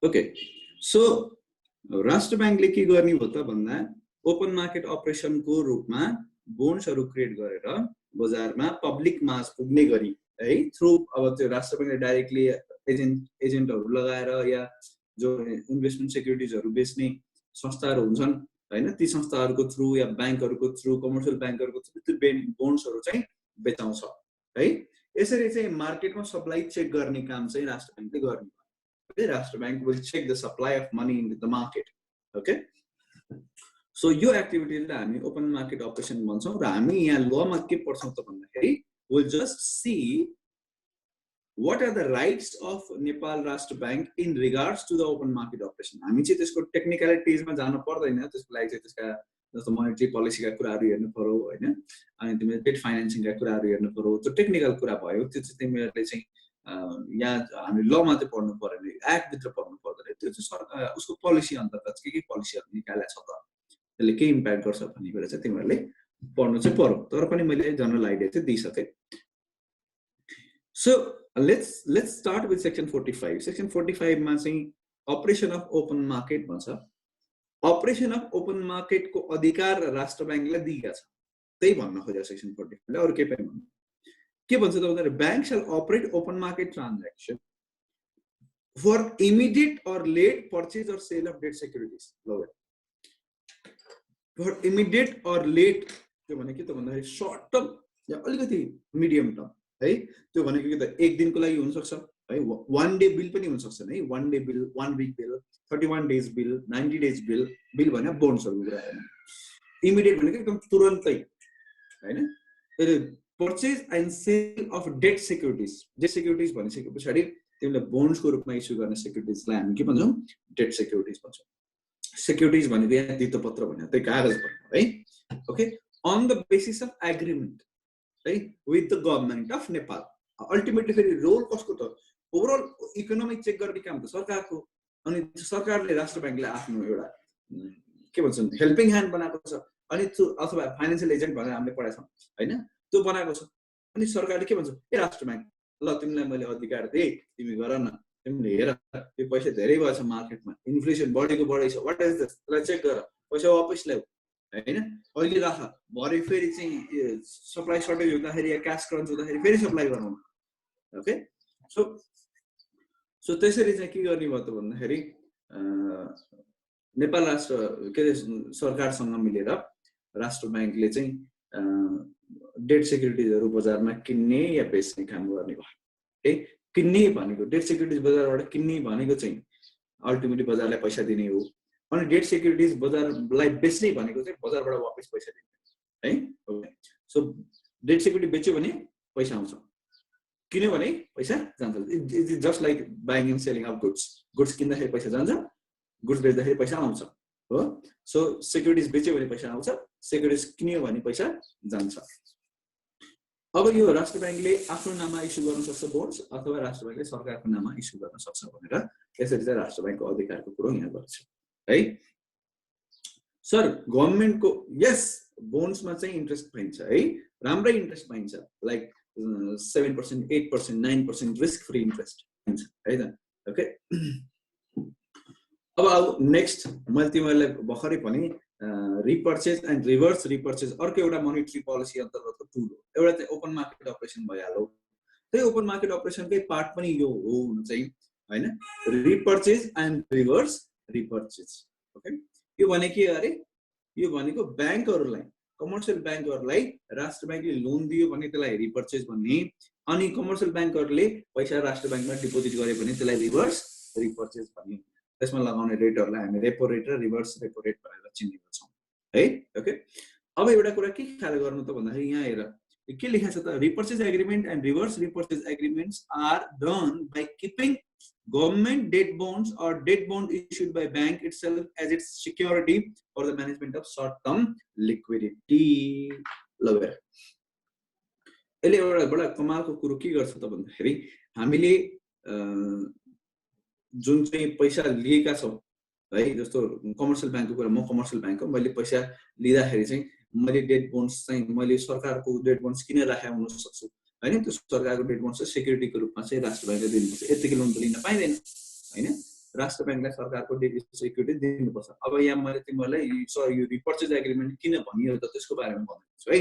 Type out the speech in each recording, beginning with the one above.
Okay so राष्ट्र बैंकले के गर्ने हो त भन्दा ओपन मार्केट अपरेसनको रूपमा बोन्ड्सहरु क्रिएट गरेर बजारमा पब्लिक माझ पुग्ने गरी है थ्रु अब त्यो राष्ट्र बैंकले डाइरेक्टली एजेन्टहरु लगाएर या जो इन्भेस्टमेन्ट सेक्युरिटिजहरु बेच्ने संस्थाहरु हुन्छन् हैन ती संस्थाहरुको थ्रु या बैंकहरुको थ्रु कमर्शियल बैंकहरुको थ्रु त्यो बोन्ड्सहरु चाहिँ बेचाउँछ है यसरी चाहिँ मार्केटमा सप्लाई चेक गर्ने काम चाहिँ राष्ट्र बैंकले गर्ने okay राष्ट्र bank will check the supply of money into the market okay so यो एक्टिभिटीलाई हामी ओपन मार्केट अपरेसन भन्छौं र हामी यहाँ लमा के पढ्छौं त भन्दाखेरि we'll just see what are the rights of Nepal Rashtra Bank in regards to the open market operation हामी चाहिँ त्यसको टेक्निकलिटिजमा जान पर्दैन त्यसको लागि चाहिँ त्यसका जस्तो मोनेटरी पोलिसीका कुराहरु हेर्नु पर्यो हैन अनि तिमीले डेट फाइनान्सिङका कुराहरु हेर्नु पर्यो त्यो टेक्निकल कुरा भयो त्यो चाहिँ तिमीहरुले चाहिँ यहाँ हामी ल मात्रै पढ्नु पर्दैन एक्ट भित्र पढ्नु पर्दैन त्यो चाहिँ सरकार उसको पोलिसी अन्तर्गत के पोलिसीहरु निकालेको छ त त्यसले के इम्प्याक्ट गर्छ भन्ने कुरा चाहिँ तिमीहरुले पढ्नु चाहिँ पर्यो तर पनि मैले जनरल आइडिया चाहिँ दिइसके so let's start with section 45 section 45 मा चाहिँ अपरेसन अफ ओपन मार्केट भन्छ अपरेसन अफ ओपन मार्केट को अधिकार राष्ट्र बैंकले दिएका छ त्यही भन्न खोजेको सेक्सन 45 ले अरु के पनि भन्नु के भन्छ त भन्दा bank shall operate open market transaction for immediate or late purchase or sale of debt securities for immediate or late त्यो भने के त भन्दा शॉर्ट टर्म या अलिकति मिडियम टर्म है त्यो भनेको के त एक दिनको लागि हुन सक्छ है वन डे बिल पनि हुन सक्छ है one day bill one week bill 31 days bill 90 days bill भने बोन्ड्सहरु कुरा हैन इमिडिएट भनेको एकदम तुरुन्तै हैन त्यसले purchase and sale of debt securities भनिसके पछाडी तिमीले बोन्ड्स को रूपमा इस्यु गर्ने सेक्युरिटिजलाई हामी के भन्छौं डेट सेक्युरिटिज भन्छौं सेक्युरिटिज भनेको यहाँ धितो पत्र भन्ने त्यही कागज भन्नु है okay on the basis of agreement right with the government of Nepal ultimately फेरि रोल कसको त ओभरअल इकोनोमिक चेक गर्ने काम त सरकारको अनि सरकारले राष्ट्र बैंकले आफ्नो एउटा के भन्छन् हेल्पिङ ह्यान्ड बनाएको छ अनि अथवा फाइनान्शियल एजेन्ट भनेर हामीले पढाएको छौं हैन त्यो बनाएको छ अनि सरकारले के भन्छ ए राष्ट्र बैंक ल तिमीलाई मैले अधिकार दिए तिमी गर न तिमीले हेर यो पैसा धेरै भएछ मार्केटमा इन्फ्लेसन बढेको बढै छ व्हाट इज दिस ल चेक गर पैसा वापस ल्याऊ हैन अहिले राख भरे फेरि चाहिँ सप्लाई सर्टेज हुँदाखेरि या क्याश क्रन्च हुँदाखेरि फेरि सप्लाई गराउनु ओके सो त्यसरी चाहिँ के गर्ने भयो त भन्दाखेरि नेपाल राष्ट्र के सरकारसँग मिलेर राष्ट्र बैंकले चाहिँ डेट सेक्युरिटिजहरु बजारमा किन्ने या बेच्ने काम गर्ने भयो है किन्ने भनेको डेट सेक्युरिटिज बजारबाट किन्ने भनेको चाहिँ अल्टिमेटली बजारलाई पैसा दिने हो अनि डेट सेक्युरिटिज बजारलाई बेच्ने भनेको चाहिँ बजारबाट वापस पैसा दिने है ओके सो डेट सेक्युरिटी बेच्यो भने पैसा आउँछ किन्यो भने पैसा जान्छ it is just like buying and selling of goods किन्दाखेरि पैसा जान्छ गुड्स बेच्दाखेरि पैसा आउँछ हो सो सेक्युरिटिज बेच्यो भने पैसा आउँछ सेक्युरिटिज किन्यो भने पैसा जान्छ अब यो राष्ट्र बैंकले आफ्नो नाममा इस्यु गर्न सक्छ बोन्ड्स अथवा राष्ट्र बैंकले सरकारको नाममा इस्यु गर्न सक्छ भनेर यसरी चाहिँ राष्ट्र बैंकको अधिकारको कुरो यहाँ गर्छ है सर गभर्नमेन्टको यस बोन्ड्समा चाहिँ इन्ट्रेस्ट पाइन्छ है राम्रै इन्ट्रेस्ट पाइन्छ लाइक 7% 8% 9% रिस्क फ्री इन्ट्रेस्ट पाइन्छ है त ओके अब नेक्स्ट मैले तिमीहरुलाई भर्खरै पनि रिपर्चेज एन्ड रिभर्स रिपर्चेज अर्को एउटा मोनेटरी पोलिसी अन्तर्गतको टुल हो एउटा चाहिँ ओपन मार्केट अपरेसन भइहाल्यो त्यही ओपन मार्केट अपरेसनकै पार्ट पनि यो हो चाहिँ हैन repurchase and reverse repurchase okay यो भने के अरे यो भनेको बैंकहरुलाई कमर्शियल बैंकहरुलाई राष्ट्र बैंकले लोन दियो भने त्यसलाई रिपर्चेज भन्ने अनि कमर्शियल बैंकहरुले पैसा राष्ट्र बैंकमा डिपोजिट गरे भने त्यसलाई रिभर्स रिपर्चेज भन्ने त्यसमा लगाउने रेटहरुलाई हामी रेपो रेट र रिभर्स रेपो रेट भनेर चिन्ने गर्छौं है ओके अब एउटा कुरा के ख्याल गर्नु त भन्दाखेरि यहाँ हेर के लेखेको छ त repurchase agreement and reverse repurchase agreements are done by keeping government debt bonds or debt bond issued by bank itself as its security for the management of short term liquidity लगेर यसले एउटा बडा कमालको कुरो के गर्छ त भन्दाखेरि हामीले जुन चाहिँ पैसा लिएका छौं है जस्तो कमर्शियल बैंकको कुरा म कमर्शियल बैंक हो मैले पैसा लिँदाखेरि चाहिँ मैले डेट बोन्ड्स चाहिँ मैले सरकारको डेट बोन्ड्स किन राखेको हुन सक्छु हैन त्यो सरकारको डेट बोन्ड चाहिँ सेक्युरिटीको रूपमा चाहिँ राष्ट्र बैंकले दिनुपर्छ यतिकै लोन त लिन पाइदैन हैन राष्ट्र बैंकलाई सरकारको डेट सेक्युरिटी दिनुपर्छ अब यहाँ मैले तिमीलाई यो रिपर्चेज एग्रीमेन्ट किन भनियो त त्यसको बारेमा भन्छु है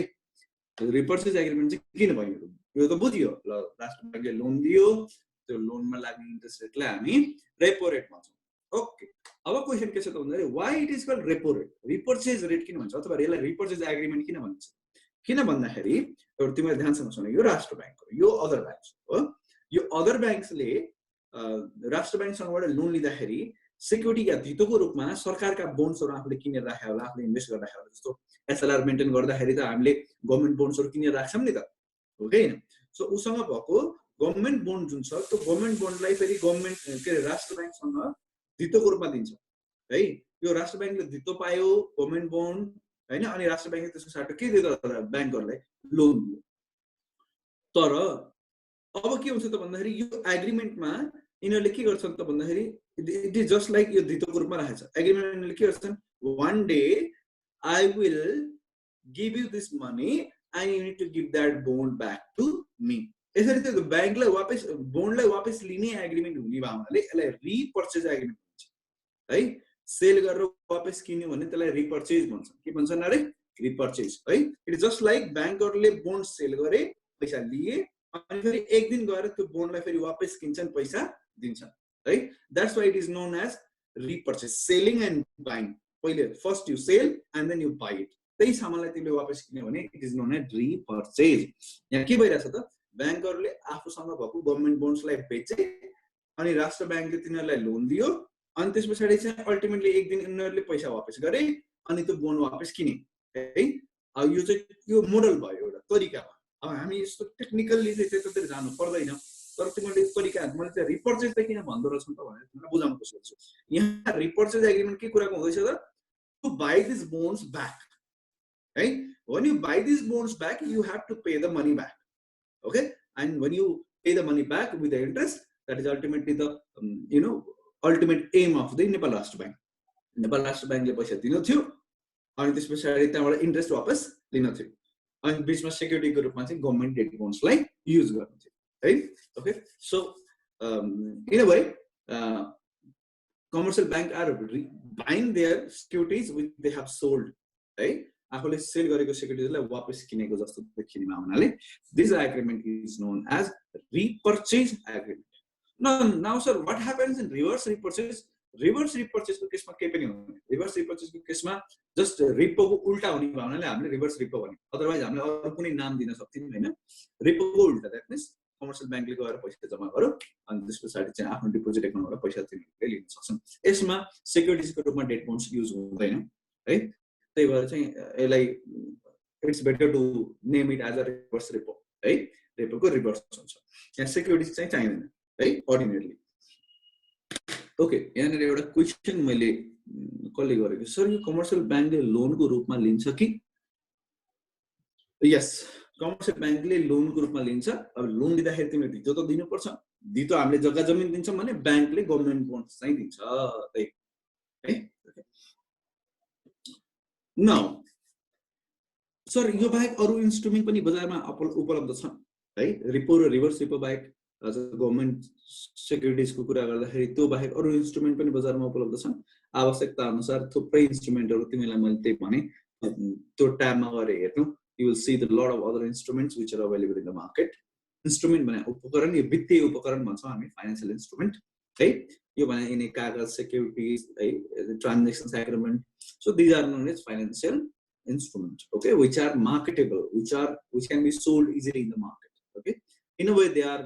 रिपर्चेज एग्रीमेन्ट चाहिँ किन भनियो यो त बुझियो ल राष्ट्र बैंकले लोन दियो त्यो लोनमा लाग्ने इन्ट्रेस्ट रेटलाई हामी रेपो रेट भन्छौँ ओके अब क्वेशन के छ त भन्दाखेरि why it is called repo rate repurchase rate किन भन्छ अथवा यसलाई रिपर्चेज एग्रीमेन्ट किन भन्छ किन भन्दाखेरि एउटा तिमीले ध्यानसँग सुन यो राष्ट्र बैंक हो यो अदर ब्याङ्क्स हो यो अदर ब्याङ्क्सले राष्ट्र बैंकसँगबाट लोन लिँदाखेरि सेक्युरिटी या धितोको रूपमा सरकारका बोन्ड्सहरू आफूले किनेर राखेको होला आफूले इन्भेस्ट गरेर राखेको होला जस्तो एसएलआर मेन्टेन गर्दाखेरि त हामीले गभर्नमेन्ट बोन्ड्सहरू किनेर राख्छौँ नि त हो कि हैन सो उसँग भएको गभर्नमेन्ट बोन्ड जुन छ त्यो गभर्नमेन्ट बोन्डलाई फेरि गभर्नमेन्ट के अरे राष्ट्र बैंकसँग धितोको रूपमा दिन्छ है यो राष्ट्र बैंकले धितो पायो गभर्नमेन्ट बोन्ड हैन अनि राष्ट्र बैंकले त्यसको साटो के दियो त बैंकहरुलाई लोन दियो तर अब के हुन्छ त भन्दाखेरि यो एग्रीमेन्टमा यिनीहरूले के गर्छन् त भन्दाखेरि इट इज जस्ट लाइक यो धितोको रूपमा राखेको छ एग्रीमेन्टले के गर्छन् one day I will give you this money and you need to give that bond back to me यसरी त्यो बैंकलाई वापस बोन्डलाई वापस लिने एग्रीमेन्ट हुने भावनाले यसलाई रिपर्चेज एग्रीमेन्ट भन्छ है सेल गरेर वापस किन्यो भने त्यसलाई रिपर्चेज भन्छ के भन्छन् अरे रिपर्चेज है इट इज जस्ट लाइक बैंकहरुले बोन्ड सेल गरे पैसा लिए अनि फेरि एक दिन गएर त्यो बोन्डलाई फेरि वापस किन्छन् पैसा दिन्छन् है that's why it is known as repurchase selling and buying पहिले first you sell and then you buy it त्यही सामानलाई तिमीले वापस किन्यो भने it is known as repurchase यहाँ के भइरहेछ त बैंकहरुले आफूसँग भएको गभर्नमेन्ट बोन्ड्सलाई बेचे अनि राष्ट्र बैंकले तिनीहरूलाई लोन दियो अनि त्यसपछि चाहिँ अल्टिमेटली एक दिन उनीहरूले पैसा वापस गरे अनि त्यो बोन्ड वापस किने है अब यो चाहिँ यो मोडल भयो एउटा तरिकामा अब हामी यस्तो टेक्निकली चाहिँ त्यतातिर जानु पर्दैन तर तिमीले तरिका मैले चाहिँ रिपर्चेज चाहिँ किन भन्दो रहेछ त भनेर तिमीलाई बुझाउन कोसिस गर्छु यहाँ रिपर्चेज एग्रीमेन्ट के कुराको हुँदैछ त to buy this bonds back है when you buy these bonds back you have to pay the money back okay and when you pay the money back with the interest that is ultimately the ultimate aim of the Nepal Rashtra Bank ले पैसा दिनु थियो अनि त्यसपछि त्यहाँबाट interest वापस लिन थियो अनि बीचमा सेक्युरिटीको रूपमा चाहिँ गभर्नमेन्ट डेट बोन्ड्सलाई युज गर्नु थियो है okay so in a way commercial bank are buying their securities which they have sold है आफूले सेल गरेको सेक्युरिटीजलाई वापस किनेको जस्तो देखिनेमा हुनाले this agreement is known as repurchase agreement now sir what happens in reverse repurchase को केसमा के पनि हुँदैन रिभर्स रिपर्चेज को केसमा जस्ट रिपो को उल्टा हुने भावनाले हामीले रिभर्स रिपो भन्यौं अदरवाइज हामीले अरु कुनै नाम दिन सक्दैनौं हैन रिपो को उल्टा दैट मीन्स कमर्शियल बैंकले गएर पैसा जम्मा गर्यो अनि त्यसपछि चाहिँ आफ्नो डिपोजिट एकाउन्टबाट पैसा तिनीहरूले लिन सक्छन् यसमा सेक्युरिटीजको रूपमा डेट बोन्ड्स युज हुँदैन है त्यही भएर चाहिँ यसलाई it's better to name it as a reverse repo है रिपोको रिभर्स हुन्छ यहाँ सेक्युरिटीज चाहिँ चाहिँदैन है अर्डिनरली ओके यहाँनिर एउटा क्वेशन मैले कसले गरेको सर यो कमर्शियल बैंकले लोनको रूपमा लिन्छ कि यस कमर्शियल बैंकले लोनको रूपमा लिन्छ अब लोन लिँदाखेरि तिमीले धितो त दिनुपर्छ धितो हामीले जग्गा जमिन दिन्छौं भने बैंकले गभर्नमेन्ट बोन्ड चाहिँ दिन्छ है नाउ सर यो बाहेक अरु इन्स्ट्रुमेन्ट पनि बजारमा उपलब्ध छन् है रिपो र रिभर्स रिपो बाहेक गभर्नमेन्ट सेक्युरिटीज को कुरा गर्दाखेरि त्यो बाहेक अरु इन्स्ट्रुमेन्ट पनि बजारमा उपलब्ध छन् आवश्यकता अनुसार थुप्रै इन्स्ट्रुमेन्टहरु तिमीलाई मैले त्यही भने त्यो ट्याबमा गएर हेर्नु you will see the lot of other instruments which are available in the market instrument भने उपकरण यो वित्तीय उपकरण भन्छौं हामी फाइनान्शियल इन्स्ट्रुमेन्ट है यो भने यिनी कागज सेक्युरिटीज है transactions agreement so these are known as financial instruments okay which are marketable which can be sold easily in the market okay in a way they are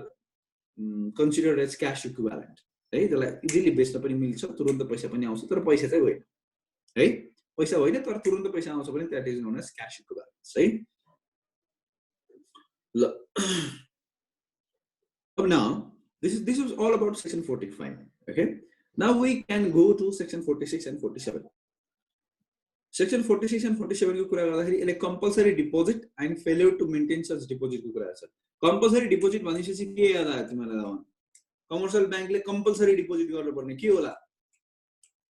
considered as cash equivalent है त्यसलाई easily बेच्न पनि मिल्छ तुरुन्त पैसा पनि आउँछ तर पैसा चाहिँ होइन है पैसा होइन तर तुरुन्त पैसा आउँछ भने that is known as cash equivalent है ल अब now this was all about section 45 okay now we can go to section 46 and 47 section 46 and 47 को कुरा गर्दाखेरि यसले compulsory deposit and failure to maintain such deposit को कुरा छ compulsory deposit भनेपछि के याद आयो तिमीलाई दावन कमर्शियल बैंकले compulsory deposit गर्नुपर्ने के होला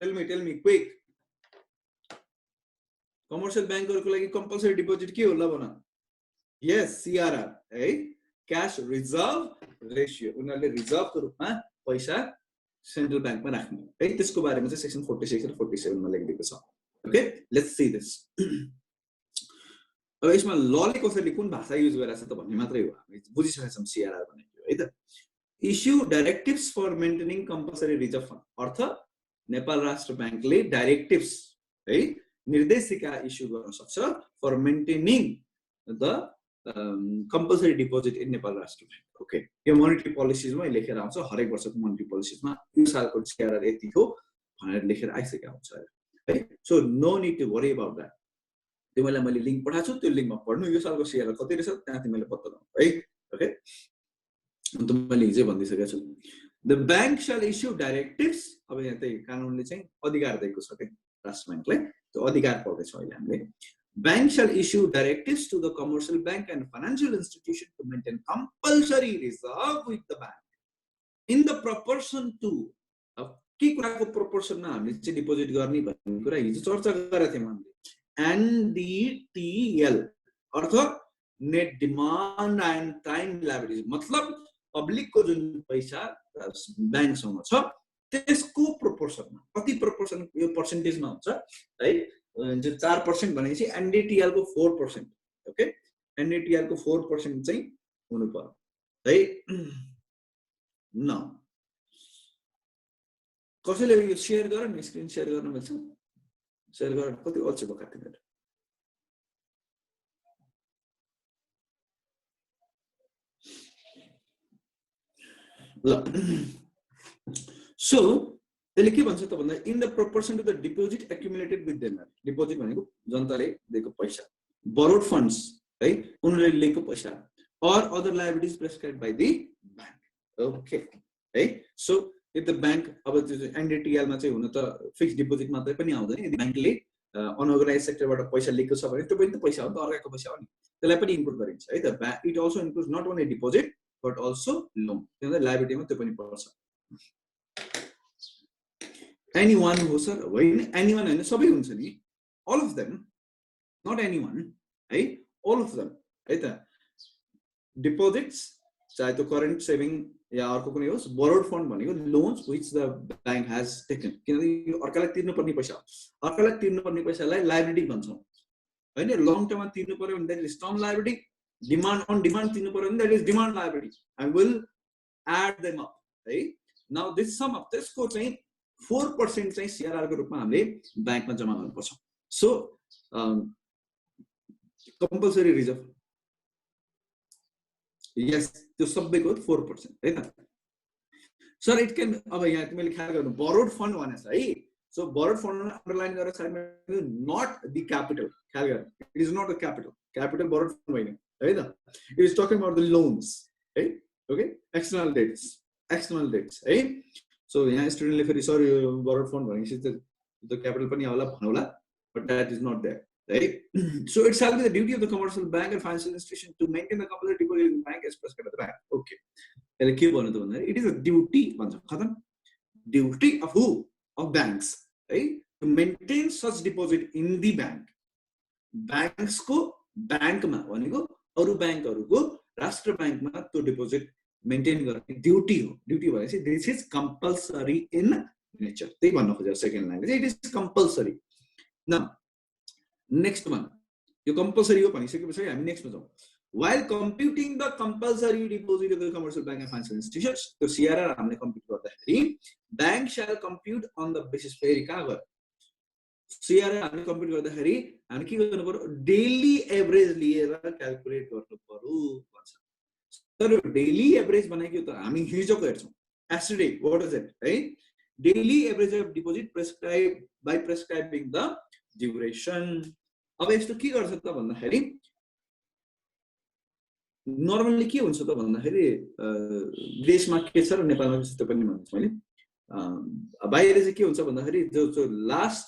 tell me quick कमर्शियल बैंकहरुको लागि कंपल्सरी डिपोजिट के होला भन यस सीआरआर है क्यास रिजर्भ रेसियो, उनीहरूले रिजर्भको रूपमा पैसा सेन्ट्रल ब्याङ्कमा राख्ने है। त्यसको बारेमा चाहिँ सेक्सन 46 र 47 मा लेखिएको छ। Okay, let's see this. अब यसमा लले कसरी कुन भाषा युज गरिरहेछ त भन्ने मात्रै हो, हामी बुझिसकेका छौँ सीआरआर भनेको है त। Issue directives for maintaining compulsory reserve fund, अर्थ नेपाल राष्ट्र ब्याङ्कले डाइरेक्टिभ्स है, निर्देशिका इस्यु गर्न सक्छ for maintaining the compulsory deposit in Nepal Rastra bank. Okay, यो मोनेटरी पोलिसीजमा लेखेर आउँछ, हरेक वर्षको मोनेटरी पोलिसीजमा यो सालको सीआरआर यति हो भनेर लेखेर आइसकेको हुन्छ है। So no need to worry about that. तिमीलाई मैले लिङ्क पठाएको छु, त्यो लिङ्कमा पढ्नु यो सालको सीआरआर कति रहेछ त्यहाँ तिमीले पत्ता लगाउनु है। ओके, अन्त मैले हिजै भनिसकेको छु। द ब्याङ्क शैल इस्यु डाइरेक्टिभ्स, अब यहाँ चाहिँ कानुनले चाहिँ अधिकार दिएको छ के राष्ट्र ब्याङ्कलाई, त्यो अधिकार पाउँदैछौँ अहिले हामीले। Bank shall issue directives to the commercial bank and financial institution to maintain compulsory reserve with the bank in the proportion to, अब के कुराको प्रोपोर्सनमा हामीले चाहिँ डिपोजिट गर्ने भन्ने कुरा हिजो चर्चा गरेका थियौँ हामीले। NDTL earth net demand and time liability, मतलब पब्लिकको जुन पैसा ब्याङ्कसँग छ त्यसको प्रोपोर्सनमा, कति प्रोपोर्सन यो पर्सेन्टेजमा हुन्छ है। 4% भनेपछि एनडीटीएल को 4%। ओके, एनडीटीएल को 4% चाहिँ हुनु पर्यो है। न कसैले यो शेयर गर न, स्क्रिन शेयर गर्न मिल्छ? शेयर गर, कति अल्छी बका तिमीहरु। ल सो त्यसले के भन्छ त भन्दा in the proportion to the deposit accumulated with them, deposit भनेको जनताले दिएको पैसा, बोरोड फन्ड्स है, उनीहरूले लिएको पैसा, और other liabilities prescribed by the bank. Okay है, सो इफ द ब्याङ्क, अब त्यो एनडीटीएल मा चाहिँ हुन त फिक्स्ड डिपोजिट मात्रै पनि आउँदैन, यदि ब्याङ्कले अनअर्गनाइज सेक्टरबाट पैसा लिएको छ भने त्यो पनि त पैसा हो, त अर्काको पैसा हो नि, त्यसलाई पनि इन्क्लुड गरिन्छ है त। It also includes not only deposit but also loan, त्यसले लायबिलिटीमा त्यो पनि पर्छ। anyone हो सर, होइन anyone हैन, सबै हुन्छ नि, all of them, not anyone है, all of them है त। डिपोजिट्स चाहे त्यो करेन्ट सेभिङ या अर्को कुनै होस्, बोरोड फन्ड भनेको loans which the bank has taken, किनकि यो अर्कालाई तिर्नु पर्ने पैसा हो, अर्कालाई तिर्नु पर्ने पैसालाई लायबिलिटी भन्छौँ हैन। लङ टर्ममा तिर्नु पर्यो भने that is term liability, demand on demand तिर्नु पर्यो भने that is demand liability. I will add them up है। नाउ दिस सम अफ त्यसको चाहिँ 4% चाहिँ सीआरआर को रूपमा हामीले ब्याङ्कमा जम्मा गर्नुपर्छ। सो कम्पलसरी रिजर्भ, यस त्यो सबैको 4% है त सर। इट क्यान, अब यहाँ तिमीले ख्याल गर्नु, बोरोड फन्ड भनेछ है। सो बोरोड फन्डमा अन्डरलाइन गरेर साइडमा नट द क्यापिटल, ख्याल गर्नु, it is not the capital, capital borrowed fund होइन है त। It is talking about the loans है। Okay, external debts, external debts है। सो यहाँ स्टुडेन्टले फेरि सर यो बोरोड फन्ड भनेपछि त क्यापिटल पनि होला भनौला, but that is not there है। So it shall be the duty of the commercial bank and financial institution to maintain the compulsory deposit in bank as prescribed by the bank. Okay, यसले के भन्नु त भन्दा it is a duty भन्छ, खतम। Duty of who? Of banks है, to maintain such deposit in the bank. ब्याङ्क्सको ब्याङ्कमा भनेको अरू ब्याङ्कहरूको राष्ट्र ब्याङ्कमा त्यो डिपोजिट मेन्टेन गर्ने ड्युटी हो। ड्युटी भनेपछि this is compulsory in nature, त्यही भन्न खोजेको second language, it is compulsory. न नेक्स्ट वान, यो कम्पलसरी हो भनिसकेपछि हामी नेक्स्टमा जाउँ। while computing the compulsory deposit of the commercial bank and financial institutions, तो CRR हमने compute गर्दाखेरि bank shall compute on the basis, फेरि कहाँ गयो CRR हामीले compute गर्दाखेरि हामी के गर्नु पर्यो, डेली एभरेज लिएर क्याल्कुलेट गर्नु पर्यो भन्छ। तर डेली एभरेज भनेको त हामी हिजोको हेर्छौँ, yesterday what is it है, daily average of deposit prescribed by prescribing the duration। अब यस्तो के गर्छ त भन्दाखेरि नर्मली के हुन्छ त भन्दाखेरि देशमा के छ र नेपालमा के छ त्यो पनि भन्छु मैले। बाहिर चाहिँ के हुन्छ भन्दाखेरि जो लास्ट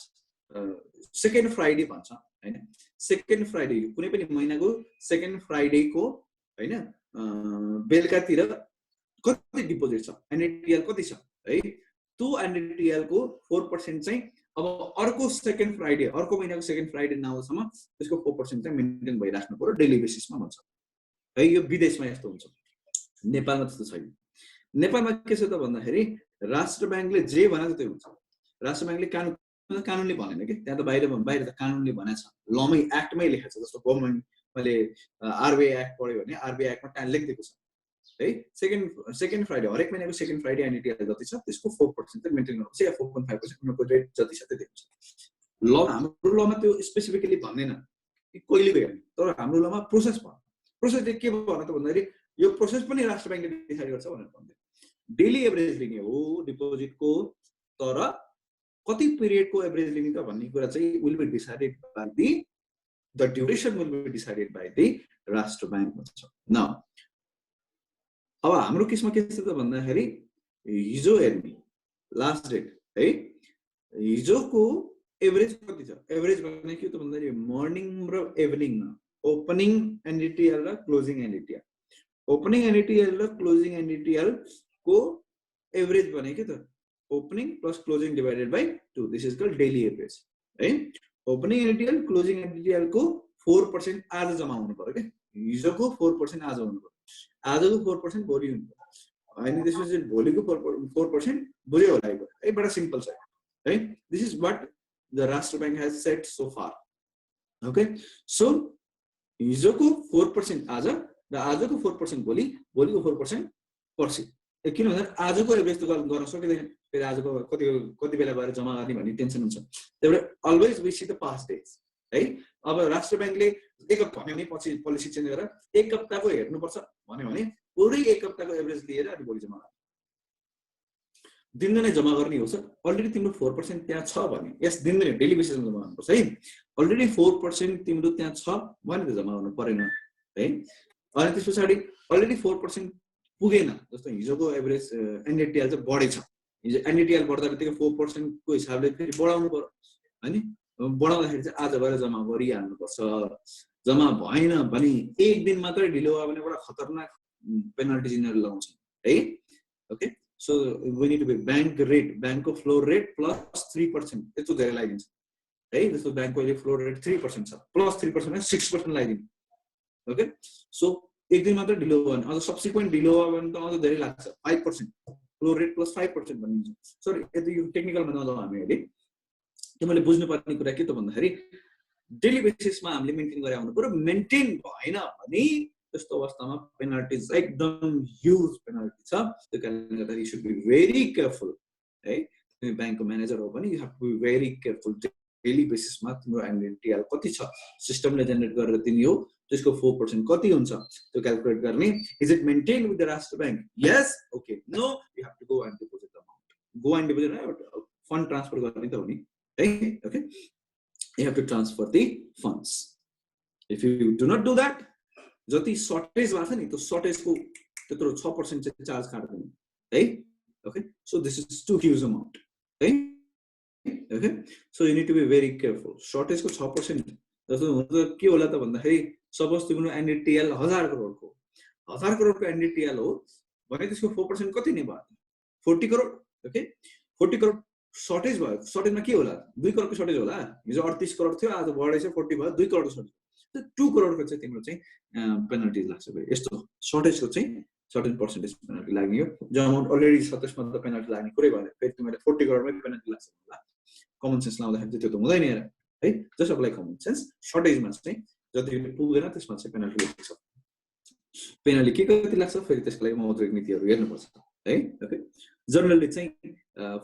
सेकेन्ड फ्राइडे भन्छ हैन, सेकेन्ड फ्राइडे कुनै पनि महिनाको सेकेन्ड फ्राइडे को हैन बेलुकातिर कति डिपोजिट छ, एनडीटीएल कति छ है, त्यो एनडीटीएल को 4% चाहिँ अब अर्को सेकेन्ड फ्राइडे, अर्को महिनाको सेकेन्ड फ्राइडे नआउँसम्म त्यसको 4% चाहिँ मेन्टेन भइराख्नु पर्यो डेली बेसिसमा भन्छ है। यो विदेशमा यस्तो हुन्छ नेपालमा त्यस्तो छैन। नेपालमा के छ त भन्दाखेरि राष्ट्र ब्याङ्कले जे भने त्यही हुन्छ। राष्ट्र ब्याङ्कले कानुनले भनेन कि, त्यहाँ त बाहिर त कानुनले भनेको छ, लमै एक्टमै लेखेको छ। जस्तो गभर्मेन्ट मैले आरबिआई एक्ट पढ्यो भने आरबिआई एक्टमा त्यहाँ लेखिदिएको छ है, सेकेन्ड फ्राइडे हरेक महिनाको सेकेन्ड फ्राइडे एनइटिआर जति छ त्यसको 4% चाहिँ मेन्टेन गर्नुपर्छ, या 4.5% उनीहरूको रेट जति छ त्यति हुन्छ। ल हाम्रो लमा त्यो स्पेसिफिकली भन्दैन कि कहिले हेर्ने, तर हाम्रो लमा प्रोसेस भयो। प्रोसेसले के भयो त भन्दाखेरि यो प्रोसेस पनि राष्ट्र ब्याङ्कले डिसाइड गर्छ भनेर भन्दै, डेली एभरेज लिने हो डिपोजिटको, तर कति पिरियडको एभरेज लिने त भन्ने कुरा चाहिँ will be decided by the duration will be decided by the Rastra bank भन्छ। न अब हाम्रो केसमा के छ त भन्दाखेरि हिजो हेर्ने लास्ट डेट है, हिजोको एभरेज कति छ? एभरेज भने के त भन्दाखेरि मर्निङ र इभिनिङमा ओपनिङ एनइटिएल र क्लोजिङ एनइटिएल, ओपनिङ एनइटिएल र क्लोजिङ एनइटिएल को एभरेज भने के त opening plus closing divided by 2, this is called daily average है। ओपनिङ एनइटिएल क्लोजिङ एनइटिएल को 4% आज जम्मा हुनु पर्यो के, हिजोको 4% आज हुनु पर्यो, आजको 4% भोलि हुनु पर्यो, अनि त्यसपछि भोलिको 4% भोलि होला है। बडा सिम्पल छ है। This is what the Rastra bank has set so far. Okay, so हिजोको 4% आज र आजको 4% भोलि, भोलिको 4% पर्सि। किन भन्दा आजको एभरेज त गर्न सकिँदैन, फेरि आजको कति बेला गएर जम्मा गर्ने भन्ने टेन्सन हुन्छ। त्यही भएर always we see the past days है। अब राष्ट्र ब्याङ्कले एक हप्ता भन्यो भने पछि पोलिसी चेन्ज गरेर एक हप्ताको हेर्नुपर्छ भन्यो भने पुरै एक हप्ताको एभरेज लिएर अनि भोलि जम्मा गर्ने, दिनदिनै जम्मा गर्ने हो। सर अलरेडी तिम्रो 4% त्यहाँ छ भने यस दिनदिनै डेली बेसिसमा जम्मा गर्नुपर्छ है। अलरेडी 4% तिम्रो त्यहाँ छ भने त जम्मा गर्नु परेन है। अनि त्यस पछाडि अलरेडी 4% पुगेन, जस्तो हिजोको एभरेज एनइटिएल चाहिँ बढेछ, हिजो एनइटिएल बढ्दा बित्तिकै 4% को हिसाबले फेरि बढाउनु पर्यो हैन। बढाउँदाखेरि चाहिँ आज गएर जम्मा गरिहाल्नुपर्छ। जम्मा भएन भने एक दिन मात्रै ढिलो भयो भने बडा खतरनाक पेनल्टी यिनीहरू लगाउँछ है। Okay, so we need to be bank rate, बैंकको फ्लोर रेट प्लस 3%, यस्तो धेरै लगाइदिन्छ है। जस्तो बैंकको अहिले फ्लोर रेट 3% छ, प्लस 3% भने 6% लगाइदिन्छ। ओके, सो एक दिन मात्र ढिलो भयो भने, अझ सब्सिक्वेन्ट ढिलो भयो भने त अझ धेरै लाग्छ, 5%, फ्लोर रेट प्लस 5% भनिन्छ। सर यदि यो टेक्निकलमा नजाउँ हामी अहिले, त्यो मैले बुझ्नुपर्ने कुरा के त भन्दाखेरि डेली बेसिसमा हामीले मेन्टेन गरे आउनु पर्यो। मेन्टेन भएन भने त्यस्तो अवस्थामा पेनल्टिज एकदम ह्युज पेनल्टी छ। त्यो कारणले गर्दा you should be very careful है। तिमी ब्याङ्कको म्यानेजर हो भने you have to be very careful. Daily बेसिसमा तिम्रो एनइटिएल कति छ सिस्टमले जेनेरेट गरेर दिने हो, त्यसको 4% कति हुन्छ त्यो क्याल्कुलेट गर्ने। Is it maintain with the Rastra bank? Yes, okay, no, you have to go and deposit the amount. Go and deposit fund transfer गर्ने त हो नि है। Okay, you have to transfer the funds. If you do not do that, जति shortage भएको छ नि त्यो सर्टेजको त्यत्रो 6% चाहिँ चार्ज काट्दैन है। Okay, so this is too huge amount है। Okay, so you need to be very careful. सर्टेजको 6% जस्तो हुनु के होला त भन्दाखेरि सपोज तिम्रो एनइटिएल 1000 करोडको 1000 करोडको एनइटिएल हो भने त्यसको 4% कति नै भयो? 40 करोड। ओके, 40 करोड सर्टेज भयो। सर्टेजमा के होला? 2 करोडको सर्टेज होला। हिजो 38 करोड थियो, आज बढेछ 40 भयो, 2 करोडको सर्टेज। त्यो 2 करोडको चाहिँ तिम्रो चाहिँ पेनल्टी लाग्छ। यस्तो सर्टेजको चाहिँ सर्टेन पर्सेन्टेज पेनल्टी लाग्ने हो। जो अमाउन्ट अलरेडी छ त्यसमा त पेनल्टी लाग्ने कुरै भएन। फेरि तिमीले 40 करोडमै पेनल्टी लाग्छ होला। कमन सेन्स लाउँदाखेरि चाहिँ त्यो त हुँदैन हेर है। Just apply common sense. सर्टेजमा चाहिँ जति पुग्दैन त्यसमा चाहिँ पेनल्टी लाग्छ। पेनल्टी के कति लाग्छ फेरि त्यसको लागि मौद्रिक नीतिहरू हेर्नुपर्छ है। ओके, जनरली चाहिँ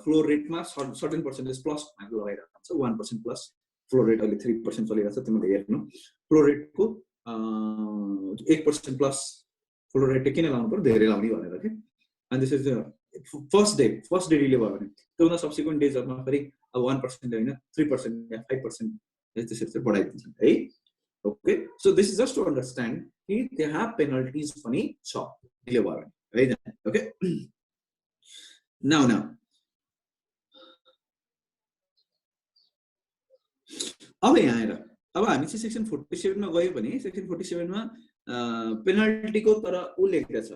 फ्लोर रेटमा सर्टेन पर्सेन्टेज प्लस लगाइरहेको हुन्छ, 1% प्लस। फ्लोर रेट अहिले 3% चलिरहेको छ, तिमीले हेर्नु। फ्लोर रेटको 1% प्लस फ्लोर रेट किन लाउनु पर्यो? धेरै लाउने भनेर के। अनि त्यसपछि फर्स्ट डे डिले भयो भने त्योभन्दा सब्सिक्वेन्ट डेजहरूमा फेरि अब 1% होइन 3% या 5% त्यसरी चाहिँ बढाइदिन्छ है। Okay, so this is just to understand कि त्यहाँ पेनल्टिज पनि छ डिले भयो भने है। ओके, नाउ अब यहाँ आएर अब हामी चाहिँ सेक्सन 47 मा गयो भने सेक्सन 47 मा पेनल्टीको तर उ लेख्दैछ,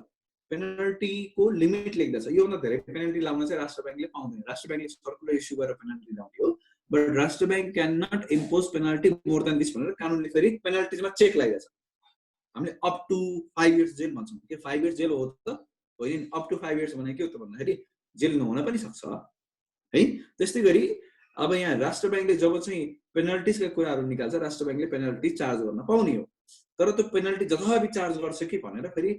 पेनल्टीको लिमिट लेख्दैछ। योभन्दा धेरै पेनल्टी लाउन चाहिँ राष्ट्र ब्याङ्कले पाउँदैन। राष्ट्र ब्याङ्कले सर्कुलर इस्यु गरेर पेनल्टी लाउने हो, but Rastra bank can not impose penalty more than this भनेर कानुनले फेरि पेनल्टिजमा चेक लगाइदिएछ। हामीले अप टु 5 इयर्स जेल भन्छौँ के 5 इयर्स जेल हो त होइन अप टु 5 इयर्स भने के हो त भन्दाखेरि जेल नहुन पनि सक्छ है त्यस्तै गरी अब यहाँ राष्ट्र बैंकले जब चाहिँ पेनल्टिजका कुराहरू निकाल्छ राष्ट्र बैंकले पेनल्टी चार्ज गर्न पाउने हो तर त्यो पेनल्टी जथाभावी चार्ज गर्छ कि भनेर फेरि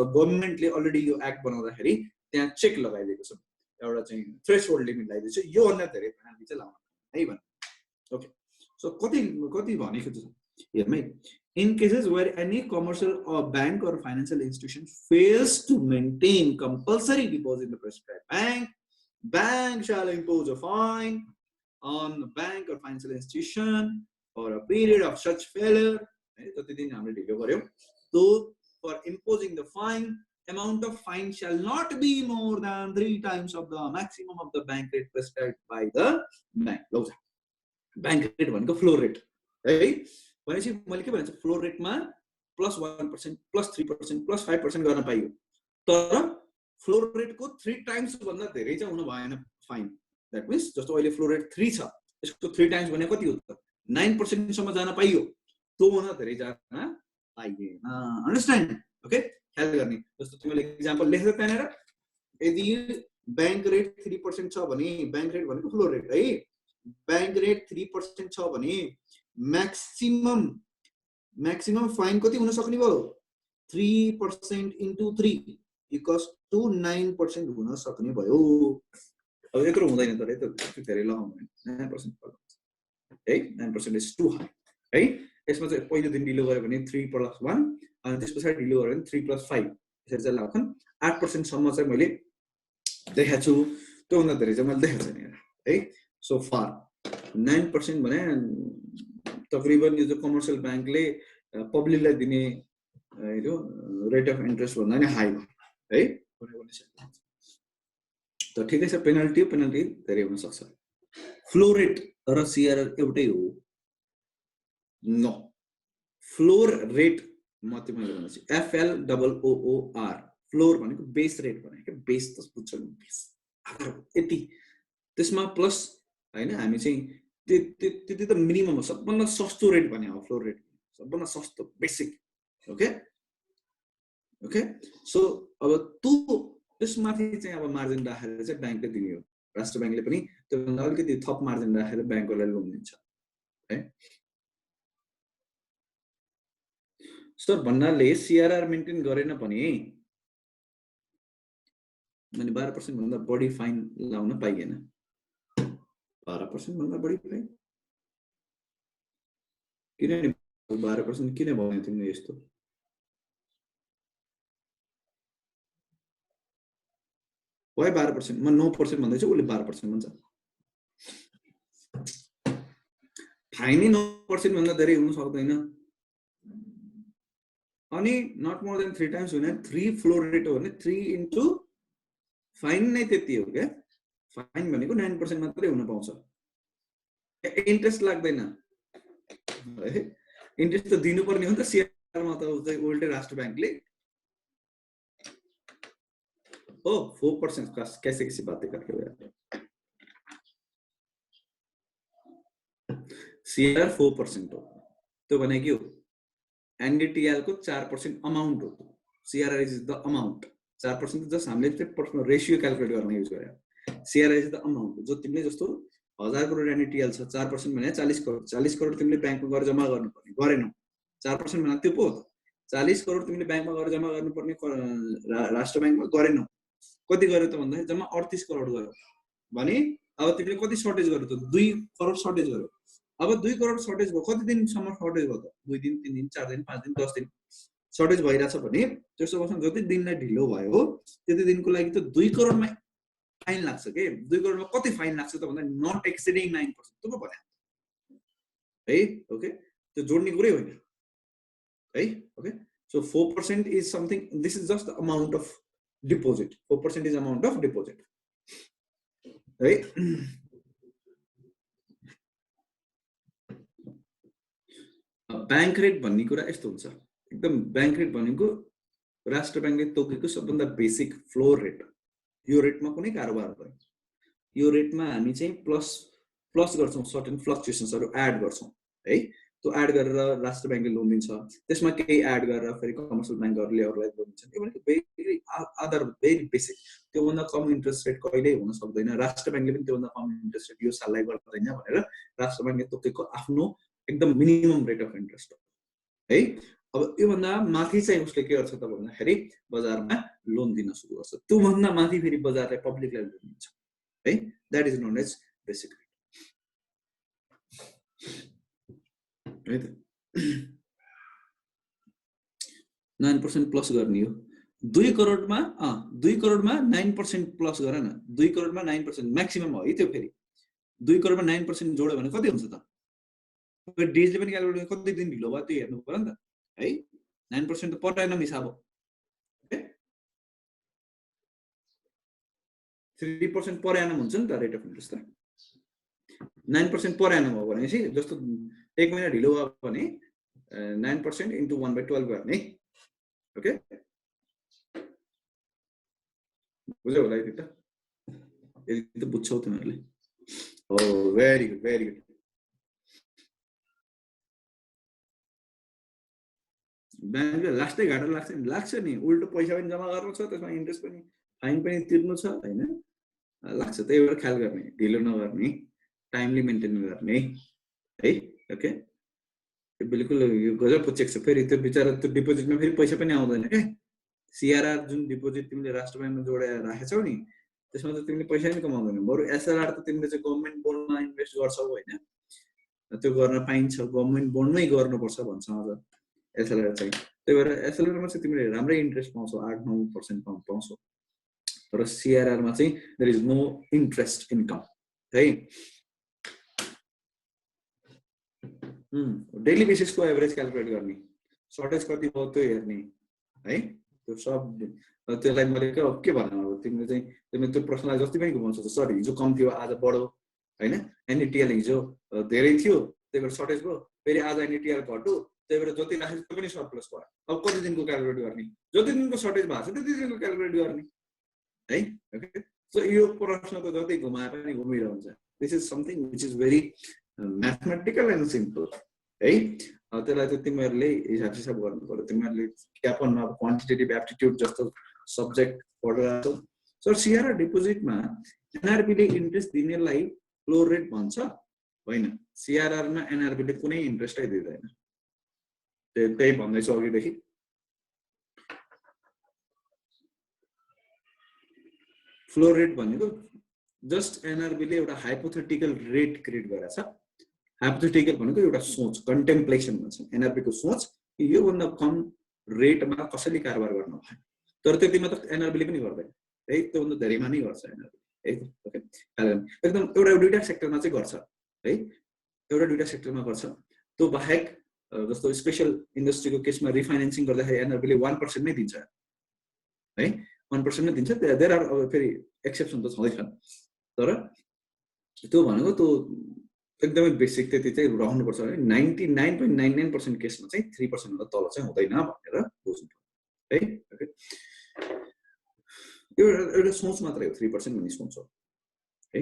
गभर्नमेन्टले अलरेडी यो एक्ट बनाउँदाखेरि त्यहाँ चेक लगाइदिएको छ एउटा चाहिँ थ्रेसहोल्ड लिमिट लगाइदिएको छ यो भन्दा धेरै पेनल्टी चाहिँ लाउन है भन्नु ओके सो कति कति भनेको छ हेर्नु है in cases where any commercial or bank or financial institution fails to maintain compulsory deposit in the prescribed bank shall impose a fine on the bank or financial institution for a period of such failure. So, for imposing the fine, amount of fine shall not be more than 3 times of the maximum of the bank rate prescribed by the bank. Bank rate भनेको floor rate, right? भनेपछि मैले के भन्छ floor रेटमा +1% +3% +5% गर्न पाइयो तर floor रेटको 3 टाइम्स भन्दा धेरै चाहिँ हुन भएन फाइन दैट मिन्स जस्तो अहिले फ्लोर रेट 3 छ यसको 3 टाइम्स भने कति हो त 9% सम्म जान पाइयो त्यो भन्दा धेरै जान पाइएन अन्डरस्ट्यान्ड ओके ख्याल गर्ने जस्तो तिमीले एक्जाम्पल लेख्दै त्यहाँनेर यदि बैंक रेट 3% छ भने बैंक रेट भनेको फ्लोर रेट है बैंक रेट 3% छ भने maximum fine कति हुन सक्ने भयो 3% into 3 equals to 9% हुन सक्ने भयो अब यत्रो हुँदैन तर यत्रो धेरै लगाउनु 9% है 9% is too high है यसमा चाहिँ पहिलो दिन डिले गर्यो भने 3 + 1 अनि त्यसपछि डिले गर्यो भने 3 + 5 यसरी चाहिँ लाग्छन् 8% सम्म चाहिँ मैले देखाएको छु त्यो भन्दा धेरै चाहिँ मैले देखाएको छैन है सो फार 9% भने तकरिबन यो कमर्शियल बैंकले पब्लिकलाई दिने यो रेट अफ इन्ट्रेस्ट भन्दा नि हाई है त ठिकै छ पेनल्टी धेरै हुन सक्छ फ्लोर रेट र सीआरआर एउटै हो नो फ्लोर रेट म तिमीलाई भन्छु FLOOR फ्लोर भनेको बेस रेट भनेको बेस त बुझ्छौ बेस यति त्यसमा प्लस हैन हामी चाहिँ त्यति त मिनिमम हो सबभन्दा सस्तो रेट भने हो फ्लोर रेट सबभन्दा सस्तो बेसिक ओके ओके सो अब त्यसमाथि चाहिँ अब मार्जिन राखेर चाहिँ बैंकले दिने हो राष्ट्र बैंकले पनि त्योभन्दा अलिकति थप मार्जिन राखेर बैंकलाई लोन दिन्छ है सर भन्नाले सीआरआर मेन्टेन गरेन भने माने 12% भन्दा बढी फाइन लाउन पाइएन 12% भन्दा बढी फाइन किन 12% किन भन्यो तिमीले यस्तो वाइ 12% म 9% भन्दैछु उले 12% भन्छ फाइन 9% भन्दा धेरै हुन सक्दैन अनि नट मोर देन 3 टाइम्स हुने 3 फ्लोर रेट हो भने 3 इन्टु फाइन नै त्यति हो क्या फाइन भनेको 9% मात्रै हुन पाउँछ इन्ट्रेस्ट लाग्दैन इन्ट्रेस्ट त दिनुपर्ने हो नि त सीआरआर मा त उल्टै राष्ट्र बैंकले ओ 4% कैसे बातें करके हो यार सीआरआर 4% हो त्यो भने के हो एनडीटीएल को 4% अमाउन्ट हो CRR is the amount 4% just हामीले रेशियो क्याल्कुलेट गर्न युज गरे सीआरआर इज द अमाउन्ट जो तिमीले जस्तो 1000 करोड एनडीटीएल छ 4% भने 40 करोड तिमीले बैंकमा गएर जम्मा गर्नुपर्ने गरेनौ 4% भने त्यो पो 40 करोड तिमीले बैंकमा गएर जम्मा गर्नुपर्ने राष्ट्र बैंकमा गरेनौ कति गर्यो त भन्दा जम्मा 38 करोड गर्यो भने अब तिमीले कति सर्टेज गर्यो त 2 करोड सर्टेज गर्यो अब 2 करोड सर्टेज भयो कति दिनसम्म सर्टेज भयो त 2 दिन 3 दिन 4 दिन 5 दिन 10 दिन सर्टेज भइराछ भने त्यसो भएपछि जति दिनलाई ढिलो भयो त्यति दिनको लागि त 2 करोडमा फाइन लाग्छ के 2 करोडमा कति फाइन लाग्छ त भन्दा नट एक्सिडिङ 9% त्यो पो भने है ओके त्यो जोड्ने कुरै होइन है okay so 4% is something this is just the amount of deposit 4% is amount of deposit है बैंक रेट भन्ने कुरा यस्तो हुन्छ एकदम बैंक रेट भनेको राष्ट्र बैंकले तोकेको सबभन्दा बेसिक फ्लोर रेट यो रेटमा कुनै कारोबार हुँदैन यो रेटमा हामी चाहिँ प्लस गर्छौं सर्टेन फ्लक्चुएसन्सहरु एड गर्छौं है त्यो एड गरेर राष्ट्र ब्याङ्कले लोन दिन्छ, त्यसमा केही एड गरेर फेरि कमर्सियल ब्याङ्कहरूले अरूलाई लोन दिन्छ। यो भनेको भेरी आधारभूत भेरी बेसिक। त्योभन्दा कम इन्ट्रेस्ट रेट कहिल्यै हुन सक्दैन। राष्ट्र ब्याङ्कले पनि त्योभन्दा कम इन्ट्रेस्ट रेट यो साललाई गर्दैन भनेर राष्ट्र ब्याङ्कले तोकेको आफ्नो एकदम मिनिमम रेट अफ इन्ट्रेस्ट हो है। अब योभन्दा माथि चाहिँ उसले के गर्छ त भन्दाखेरि बजारमा लोन दिन सुरु गर्छ। त्योभन्दा माथि फेरि बजारले पब्लिकलाई लोन दिन्छ है। That is known as basic rate है त। 9% प्लस गर्ने हो 2 करोडमा 9% प्लस गर न। 2 करोडमा 9% म्याक्सिमम हो है त्यो। फेरि 2 करोडमा 9% जोड्यो भने कति हुन्छ त? डिजले पनि क्यालकुलेट कति दिन ढिलो भयो त्यो हेर्नु पर्यो नि त है। 9% त पर एनम हिसाब हो। 3% पर एनम हुन्छ नि त रेट अफ इन्ट्रेस्ट त। 9% पर एनम हो भनेपछि जस्तो 1 महिना ढिलो भयो भने 9% इन्टु 1/12 गर्ने। ओके बुझ्यौ होला यति त? यति त बुझ्छौ तिमीहरूले? हो भेरी गुड भेरी गुड। ब्याङ्कले लास्टै घाटा लाग्छ नि। उल्टो पैसा पनि जम्मा गर्नु छ, त्यसमा इन्ट्रेस्ट पनि फाइन पनि तिर्नु छ हैन? लाग्छ। त्यही भएर ख्याल गर्ने, ढिलो नगर्ने, टाइमली मेन्टेन गर्ने है। ओके बिल्कुल यो गजबको चेक छ। फेरि त्यो बिचारा त्यो डिपोजिटमा फेरि पैसा पनि आउँदैन के। सिआरआर जुन डिपोजिट तिमीले राष्ट्र ब्याङ्कमा जोडेर राखेछौ नि त्यसमा त तिमीले पैसा पनि कमाउँदैन। बरु एसएलआर त तिमीले चाहिँ गभर्नमेन्ट बोन्डमा इन्भेस्ट गर्छौ हैन? त्यो गर्न पाइन्छ, गभर्नमेन्ट बोन्डमै गर्नुपर्छ भन्छ अझ एसएलआर चाहिँ। त्यही भएर एसएलआरमा चाहिँ तिमीले राम्रै इन्ट्रेस्ट पाउँछौ, 8-9% पाउँछौ। तर सिआरआरमा चाहिँ there is no interest income है। डेली बेसिसको एभरेज क्यालकुलेट गर्ने, सर्टेज कति भयो त्यो हेर्ने है। त्यो सब त्यसलाई मैले के भन्नु अब तिमीले चाहिँ तिमीले त्यो प्रश्नलाई जति पनि घुमाउँछौ त सर हिजो कम थियो आज बढ्यो हैन? एनइटिएल हिजो धेरै थियो त्यही भएर सर्टेज भयो, फेरि आज एनइटिएल घट्यो त्यही भएर जति राखेको त्यो पनि सरप्लस भयो। अब कति दिनको क्यालकुलेट गर्ने? जति दिनको सर्टेज भएको छ त्यति दिनको क्यालकुलेट गर्ने है। ओके सो यो प्रश्नको जति घुमाए पनि घुमिरहन्छ। This is something which is very mathematical and simple है। त्यसलाई चाहिँ तिमीहरूले हिसाब गर्नु पर्यो। तिमीहरूले क्यापनमा अब क्वान्टिटेटिभ एप्टिट्युड जस्तो सब्जेक्ट पढेर छौ। सर सिआरआर डिपोजिटमा एनआरबीले इन्ट्रेस्ट दिनेलाई फ्लोर रेट भन्छ होइन? सिआरआरमा एनआरबीले कुनै इन्ट्रेस्टै दिँदैन। त्यही भन्दैछु अघिदेखि। फ्लोर रेट भनेको जस्ट एनआरबीले एउटा हाइपोथेटिकल रेट क्रिएट गरेको छ। हाइपोथेटिकल भनेको एउटा सोच, कन्टेम्प्लेसन भन्छ एनआरबीको सोच कि योभन्दा कम रेटमा कसैले कारोबार गर्न पाए। तर त्यतिमा त एनआरबीले पनि गर्दैन है, त्योभन्दा धेरैमा नै गर्छ एनआरबी है। ओके एकदम एउटा दुईटा सेक्टरमा चाहिँ गर्छ है, एउटा दुईटा सेक्टरमा गर्छ। त्यो बाहेक जस्तो स्पेशल इन्डस्ट्रीको केसमा रिफाइनेन्सिङ गर्दाखेरि एनआरबीले 1% नै दिन्छ है, 1% नै दिन्छ। देयर आर अब फेरि एक्सेप्सन त छँदैछन्, तर त्यो भनेको त्यो एकदमै बेसिक त्यति चाहिँ रहनुपर्छ है। 99.99% केसमा चाहिँ 3% भन्दा तल चाहिँ हुँदैन भनेर बुझ्नु है। ओके यो एउटा सोच मात्रै हो, 3% भन्ने सोच हो है।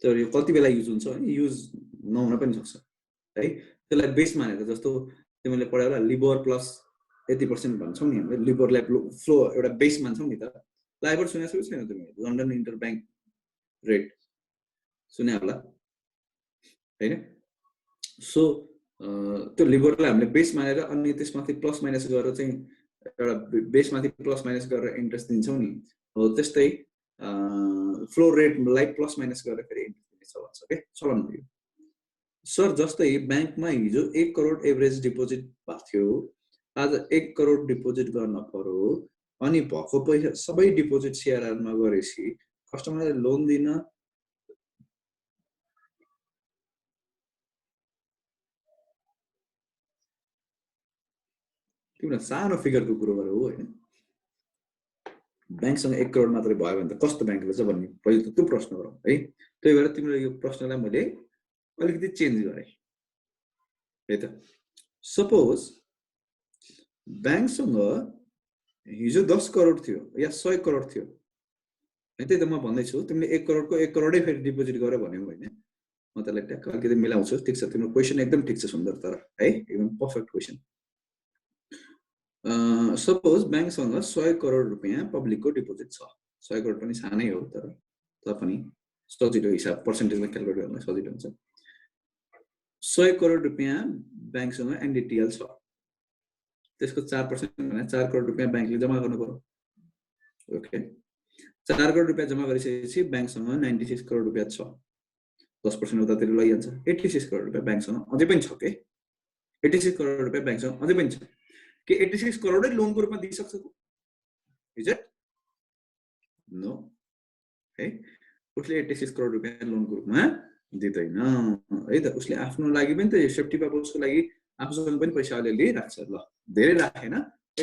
तर यो कति बेला युज हुन्छ है, युज नहुन पनि सक्छ है। त्यसलाई बेस मानेर जस्तो तिमीले पढायो होला लिबर प्लस यति % भन्छौ नि हामीले, लिबरलाई फ्लो एउटा बेस मान्छौ नि त। लाइबर सुनेको छैन तिमीले? लन्डन इन्टर ब्याङ्क रेट सुने होला हैन? सो त्यो लिबरलाई हामीले बेस मानेर अनि त्यसमाथि प्लस माइनस गरेर चाहिँ एउटा बेसमाथि प्लस माइनस गरेर इन्ट्रेस्ट दिन्छौ नि, हो त्यस्तै फ्लोर रेटलाई प्लस माइनस गरेर फेरि इन्ट्रेस्ट दिनेछ भन्छ के चलन हो यो। सर जस्तै ब्याङ्कमा हिजो 1 करोड एभरेज डिपोजिट भएको थियो, आज 1 करोड डिपोजिट गर्न पर्यो अनि भएको पैसा सबै डिपोजिट सिआरआरमा गरेपछि कस्टमरले लोन दिन तिम्रो सानो फिगरको कुरो गरे हो हैन? ब्याङ्कसँग 1 करोड मात्रै भयो भने त कस्तो ब्याङ्कले चाहिँ भन्ने पहिले त त्यो प्रश्न गरौँ है। त्यही भएर तिम्रो यो प्रश्नलाई मैले अलिकति चेन्ज गरेँ है त। सपोज ब्याङ्कसँग हिजो 10 करोड थियो या 100 करोड थियो है, त्यही त म भन्दैछु। तिमीले 1 करोडको 1 करोडै फेरि डिपोजिट गर्यो भन्यौ होइन? म त्यसलाई ट्याक्क अलिकति मिलाउँछु ठिक छ तिम्रो क्वेसन एकदम ठिक छ सुन्दर तर है एकदम पर्फेक्ट क्वेसन सपोज बैंकसँग 100 करोड रुपैयाँ पब्लिकको डिपोजिट छ 100 करोड पनि सानै हो तर पनि सजिलो हिसाब पर्सेन्टेजमा क्याल्कुलेट गर्न सजिलो हुन्छ 100 करोड रुपैयाँ बैंकसँग एनडीटीएल छ त्यसको 4% भने 4 करोड रुपैयाँ बैंकले जम्मा गर्नु पर्यो ओके 4 करोड रुपैयाँ जम्मा गरिसकेपछि बैंकसँग 96 करोड रुपैयाँ छ 10% उतातिर लैजान्छ 86 करोड रुपैयाँ बैंकसँग अझै पनि छ के 86 करोड रुपैयाँ बैंकसँग अझै पनि छ के 86 करोडै लोनको रूपमा दिइसक्छ त इज इट नो है उसले 86 करोड रुपैयाँ लोनको रूपमा दिदैन है त उसले आफ्नो लागि पनि त सेफ्टी पर्पसको लागि आफूसँग पनि पैसा अलिअलि राख्छ ल धेरै राखेन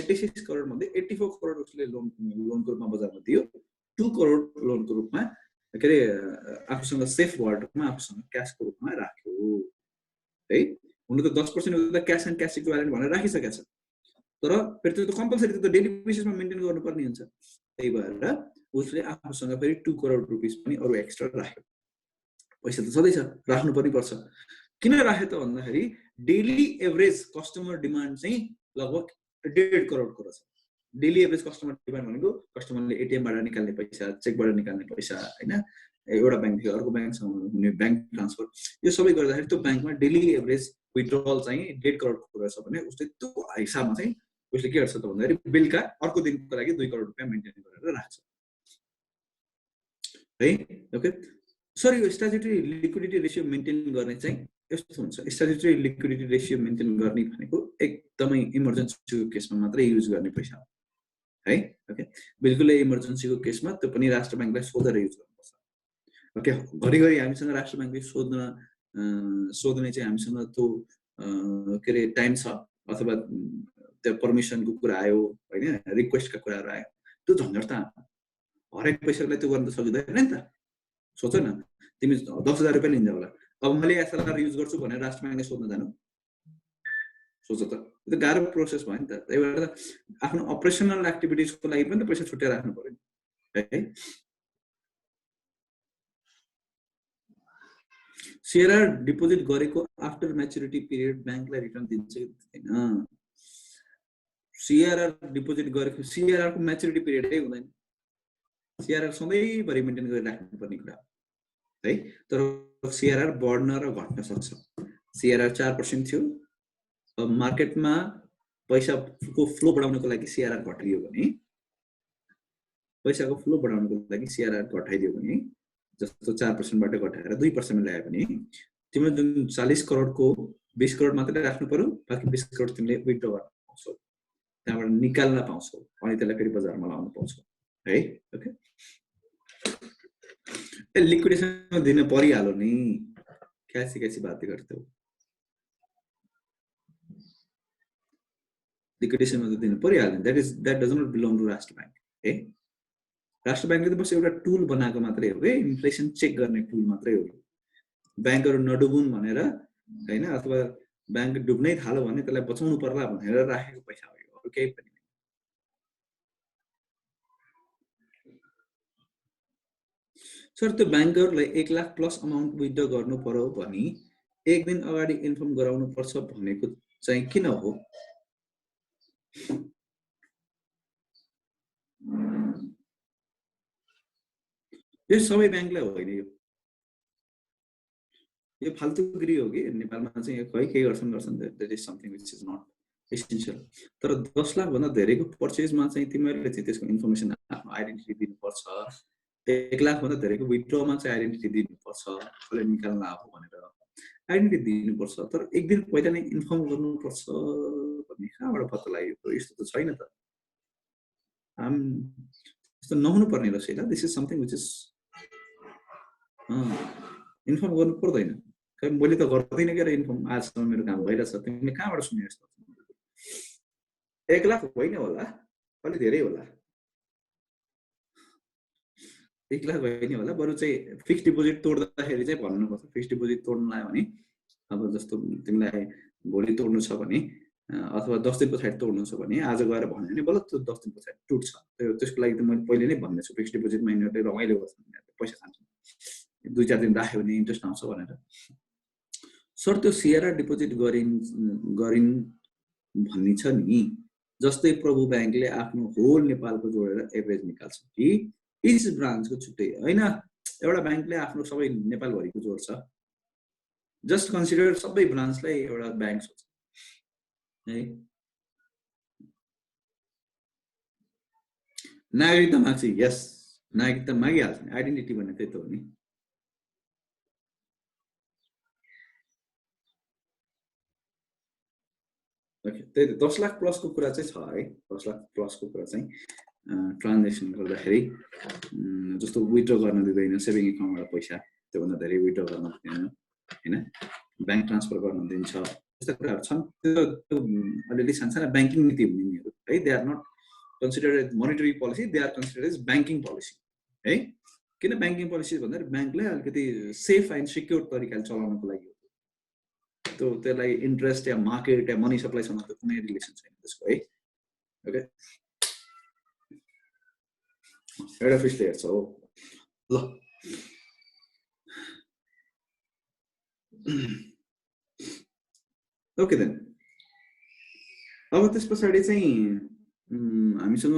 86 करोड मध्ये 84 करोड उसले लोनको रूपमा बजारमा दियो 2 करोड लोनको रूपमा के अरे आफूसँग सेफ वालेटमा आफूसँग क्याशको रूपमा राख्यो है हुनु त 10% उता क्याश एन्ड क्याश इक्विभ्यालेन्ट भनेर राखिसकेको छ तर फेरि त्यो त कम्पलसरी त्यो त डेली बेसिसमा मेन्टेन गर्नुपर्ने हुन्छ त्यही भएर उसले आफूसँग फेरि 2 करोड रुपैयाँ पनि अरु एक्स्ट्रा राख्यो पैसा त सधैँ छ राख्नु पनि पर्छ किन राखे त भन्दाखेरि डेली एभरेज कस्टमर डिमान्ड चाहिँ लगभग 1.5 करोडको रहेछ डेली एभरेज कस्टमर डिमान्ड भनेको कस्टमरले एटीएमबाट निकाल्ने पैसा चेकबाट निकाल्ने पैसा हैन एउटा बैंकदेखि अर्को बैंकसम्म हुने बैंक ट्रान्सफर यो सबै गर्दाखेरि त्यो बैंकमा डेली एभरेज विथड्रल चाहिँ 1.5 करोडको रहेछ भने उसले त्यो हिसाबमा चाहिँ उसले के गर्छ त भन्दाखेरि बेलुका अर्को दिनको लागि 2 करोड रुपैयाँ मेन्टेन गरेर राख्छ है ओके सर यो स्ट्याट्युटरी लिक्विडिटी रेशियो मेन्टेन गर्ने चाहिँ यस्तो हुन्छ स्ट्याट्युटरी लिक्विडिटी रेशियो मेन्टेन गर्ने भनेको एकदमै इमर्जेन्सीको केसमा मात्रै युज गर्ने पैसा हो है ओके बिल्कुलै इमर्जेन्सीको केसमा त्यो पनि राष्ट्र बैंकलाई सोधेर युज गर्नुपर्छ ओके घरिघरि हामीसँग राष्ट्र बैंकले सोध्ने चाहिँ हामीसँग त्यो के अरे टाइम छ अथवा त्यो पर्मिसनको कुरा आयो हैन रिक्वेस्टका कुराहरु आयो त्यो झन्झट त हरेक पैसालाई त्यो गर्न त सकिदैन नि त सोच न तिमी 10,000 रुपैयाँ लिन्छ होला अब मैले एसएलआर युज गर्छु भनेर राष्ट्र बैंकले सोध्न जानु सोच त त्यो गाह्रो प्रोसेस भयो नि त त्यही भएर आफ्नो अपरेसनल एक्टिभिटिजको लागि पनि त पैसा छुट्याएर राख्नु पर्यो है सीआरआर डिपोजिट गरेको आफ्टर म्याच्युरिटी पिरियड बैंकलाई रिटर्न दिन्छ कि दिँदैन सीआरआर डिपोजिट गरेको सीआरआर को म्याच्युरिटी पिरियडै हुँदैन सीआरआर सधैँभरि मेन्टेन गरिराख्नु पर्ने कुरा है तर सीआरआर बढ्न र घट्न सक्छ सीआरआर 4% थियो अब मार्केटमा पैसाको फ्लो बढाउनको लागि सीआरआर घटाइयो भने पैसाको फ्लो बढाउनको लागि सीआरआर घटाइदियो भने जस्तो 4% बाट घटाएर 2% ल्यायो भने तिमीले जुन 40 करोडको 20 करोड मात्रै राख्नु पर्यो बाकी 20 करोड तिमीले विथड्र गर्न पाउँछौ त्यहाँबाट निकाल्न पाउँछौ अनि त्यसलाई फेरि बजारमा लाउन पाउँछौ है ओके लिक्विडेसन दिन परिहाल्यो नि कैसी बात करते हो लिक्विडेसन में दिन परिहाल्यो that does not belong to Rastra bank है राष्ट्र बैंकले त बस एउटा टुल बनाएको मात्रै हो के इन्फ्लेसन चेक गर्ने टुल मात्रै हो बैंकहरु नडुबुन् भनेर हैन अथवा बैंक डुब्नै थाल्यो भने त्यसलाई बचाउनु पर्ला भनेर राखेको पैसा हो यो अरु केही पनि सर त्यो बैंकरलाई 1 लाख प्लस अमाउन्ट विथड्र गर्नु पर्यो भने एक दिन अगाडि इन्फर्म गराउनु पर्छ भनेको चाहिँ किन हो यो सबै बैंकलाई होइन यो फाल्तुगिरी हो कि नेपालमा चाहिँ खै के गर्छन् that is something which is not essential तर 10 लाख भन्दा धेरैको पर्चेजमा चाहिँ तिमीहरुले चाहिँ त्यसको इन्फर्मेसन आफ्नो आइडेन्टिटी दिनुपर्छ 1 लाख भन्दा धेरैको विथड्रमा चाहिँ आइडेन्टिटी दिनुपर्छ कसले निकाल्न आएको भनेर आइडेन्टिटी दिनुपर्छ तर एक दिन पहिला नै इन्फर्म गर्नुपर्छ भन्ने कहाँबाट पत्ता लाग्यो यस्तो त छैन त यस्तो नहुनु पर्ने रहेछ ल this is something which is inform गर्नु पर्दैन खै मैले त गर्दिन के इन्फर्म आजसम्म मेरो काम भइरहेछ तिमीले कहाँबाट सुन्यौ यस्तो 1 लाख होइन होला अलि धेरै होला 1 लाख होइन होला बरु चाहिँ फिक्स डिपोजिट तोड्दाखेरि चाहिँ भन्नुपर्छ फिक्स डिपोजिट तोड्न लाग्यो भने अब जस्तो तिमीलाई भोलि तोड्नु छ भने अथवा 10 दिन पछाडि तोड्नु छ भने आज गएर भन्यो भने बल्ल त्यो 10 दिन पछाडि टुट्छ त्यसको लागि त मैले पहिले नै भन्ने छु फिक्स डिपोजिटमा यिनीहरुले रमाइलो गर्छन् पैसा खान्छन् 2-4 दिन राख्यो भने इन्ट्रेस्ट आउँछ भनेर। सर त्यो सिआरआर डिपोजिट गरिन् भन्ने छ नि, जस्तै प्रभु ब्याङ्कले आफ्नो होल नेपालको जोडेर एभरेज निकाल्छ कि इच ब्रान्चको छुट्टै? होइन, एउटा ब्याङ्कले आफ्नो सबै नेपालभरिको जोड्छ। जस्ट कन्सिडर सबै ब्रान्चलाई एउटा ब्याङ्क सोच है। नागरिकता माग्छ, यस नागरिकता मागिहाल्छ नि, आइडेन्टिटी भन्ने त्यही त हो नि। त्यही त 10 लाख प्लसको कुरा चाहिँ छ है। 10 लाख प्लसको कुरा चाहिँ ट्रान्जेक्सन गर्दाखेरि जस्तो विथड्र गर्न दिँदैन, सेभिङ एकाउन्टबाट पैसा त्योभन्दा धेरै विथड्र गर्न दिँदैन हैन, ब्याङ्क ट्रान्सफर गर्न दिन्छ, यस्ता कुराहरू छन्। त्यो अलिअलि सानसाना ब्याङ्किङ नीति हुने यिनीहरू है। They are not considered as monetary policy, they are considered as banking policy है। किन ब्याङ्किङ पोलिसी भन्दा ब्याङ्कले अलिकति सेफ एन्ड सिक्योर तरिकाले चलाउनको लागि हो। त्यो त्यसलाई इन्ट्रेस्ट या मार्केट या मनी सप्लाईसँग त कुनै रिलेसन छैन त्यसको है। ओके, हेड अफिसले हेर्छ हो ल। ओके देन, अब त्यस पछाडि चाहिँ हामीसँग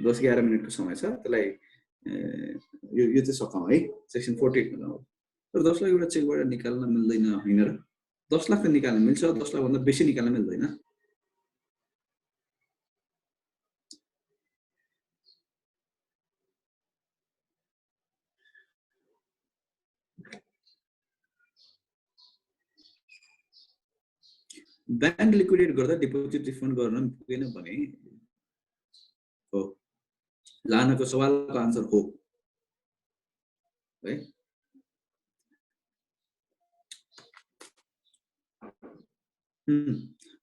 10-11 मिनटको समय छ, त्यसलाई यो चाहिँ सकाउँ है। सेक्सन 48 मा जाउँ। तर 10 लाख एउटा चेकबाट निकाल्न मिल्दैन हैन र? 10 लाख त निकाल्न मिल्छ, 10 लाख भन्दा बेसी निकाल्न मिल्दैन। ब्याङ्क लिक्विडेट गर्दा डिपोजिट रिफन्ड गर्न पुगेन भने हो, लानको सवालको आन्सर हो है।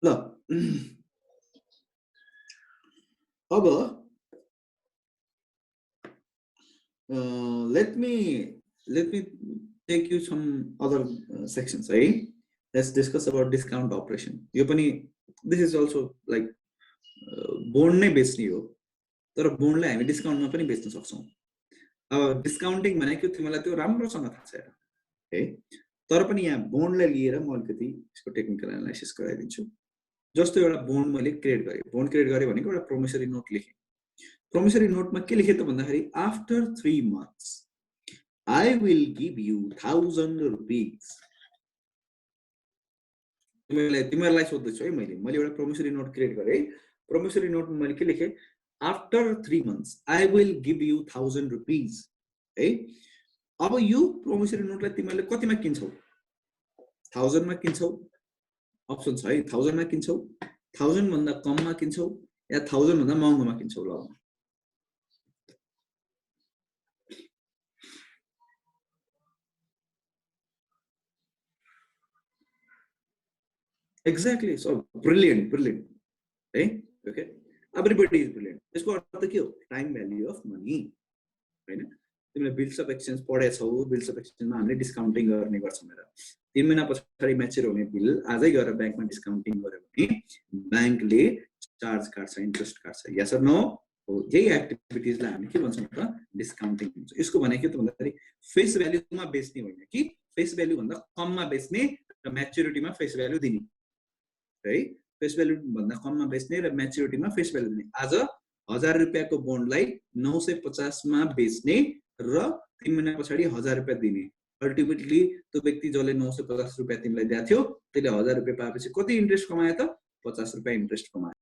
ल अब let me take you some other sections है। Let's discuss about discount operation. यो पनि this is also like bond नै बेच्ने हो, तर बोन्डलाई हामी डिस्काउन्टमा पनि बेच्न सक्छौं। अब डिस्काउन्टिङ भनेको तिमीलाई त्यो राम्रोसँग थाहा छैन है, तर पनि यहाँ बोन्डलाई लिएर म अलिकति यसको टेक्निकल एनालाइसिस गराइदिन्छु। जस्तो एउटा बोन्ड मैले क्रिएट गरेँ, बोन्ड क्रिएट गरेँ भनेको एउटा प्रोमिसरी नोट लेखेँ। प्रोमिसरी नोटमा के लेखेँ त भन्दाखेरि after 3 months I will give you 1000 rupees। तिमीहरूलाई सोध्दैछु है, मैले एउटा प्रोमिसरी नोट क्रिएट गरेँ। प्रोमिसरी नोटमा मैले के लेखेँ? After 3 months I will give you 1000 rupees है। अब यो प्रोमिसरी नोटलाई तिमीहरूले कतिमा किन्छौ? 1000 मा किन्छौ? अप्सन छ है, 1000 मा किन्छौ, 1000 भन्दा कममा किन्छौ या 1000 भन्दा महँगोमा किन्छौ? ल एक्ज्याक्टली, सो ब्रिलियन्ट है। Okay, everybody is brilliant. यसको अर्थ के हो? टाइम भ्याल्यु अफ मनी हैन। तिमीले बिल्स अफ एक्सचेन्ज पढेछौ, बिल्स अफ एक्सचेन्जमा हामीले डिस्काउन्टिङ गर्ने गर्छौँ र 3 महिना पछाडि म्याच्योर हुने बिल आजै गएर ब्याङ्कमा डिस्काउन्टिङ गर्यो भने ब्याङ्कले चार्ज काट्छ, इन्ट्रेस्ट काट्छ, यस अर नो? हो, यही एक्टिभिटिजलाई हामी के भन्छौँ त? डिस्काउन्टिङ भन्छ। यसको भनेको के त भन्दाखेरि फेस भ्याल्युमा बेच्ने होइन कि फेस भ्याल्यु भन्दा कममा बेच्ने र म्याच्युरिटीमा फेस भ्याल्यु दिने है। फेस भ्याल्यु भन्दा कममा बेच्ने र म्याच्युरिटीमा फेस भ्याल्यु दिने। आज 1000 रुपैयाँको बोन्डलाई 950 मा बेच्ने र 3 महिना पछाडि 1000 रुपैयाँ दिने। अल्टिमेटली त्यो व्यक्ति जसले 950 रुपैयाँ तिमीलाई दिएको थियो त्यसले 1000 रुपैयाँ पाएपछि कति इन्ट्रेस्ट कमायो त? 50 रुपैयाँ इन्ट्रेस्ट कमायो।